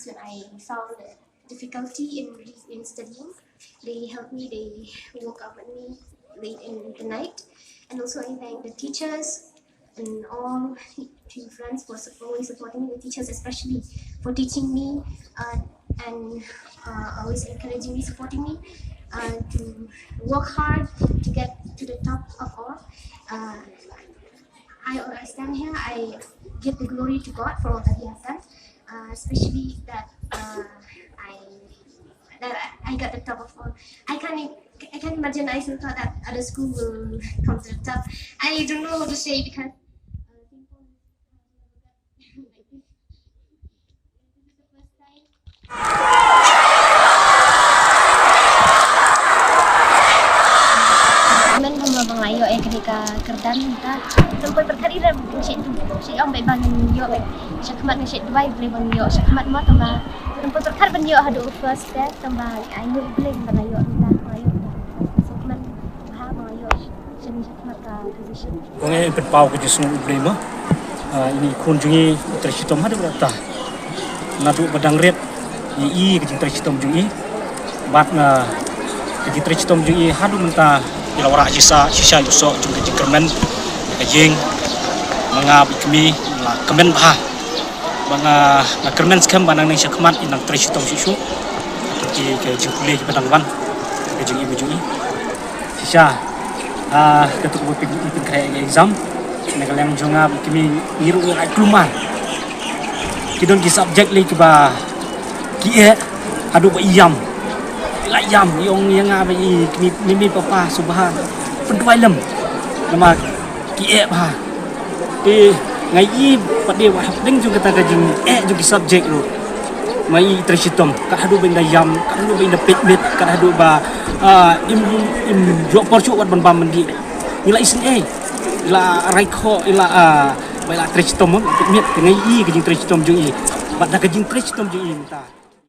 when I found difficulty in studying. They helped me. They woke up with me late in the night, and also I thank the teachers and all two friends for always supporting me. The teachers especially for teaching me and always encouraging me, supporting me to work hard to get to the top of all. I stand here. I give the glory to God for all that He has done, especially that I got the top of all. I can't imagine. I still thought that other school will come to the top. I don't know what to say because people have never got like this. This is the first time. Kmen mga ayo ketika kerdan kita sampai perkara syek tu syek am bang yo syakmat syek duai boleh bang yo syakmat mo tamba tempat perkara ban yo hadu first step tamba ayo boleh bang yo kita ayo syakmat ha bang yo sini syakmat ka position konge berpau ke jisnu boleh mo ini kun jungi trei shitom hadu berata nadu badang red i ke trei shitom jungi bat na ke trei shitom jungi hadu menta ila wara sisa yusok juga di kmen Jing manga bikmi la kmen bah manga kmen skam banang ning syakmat inang trei shitom susu ke jukule ke badang ke jing ibu jungi sisa ketuk bupik kaya exam negal yang jonga bikmi ngiru ai kluman kidon ki subject li ke ba ki adu ba iyam layam yang apa mimi papa subhan penduai lem nama kie bah ngai i pade wa ding juga kata jing juga subjek lu mai trei shitom ka hadu ben layam ka hadu ben pitmit ka hadu ba im jo porcu wat ban mandi ila isin ila raiko ila ba trei shitom pitmit ngai i ke jing trei shitom jung i bat da ke jing trei shitom jung i ta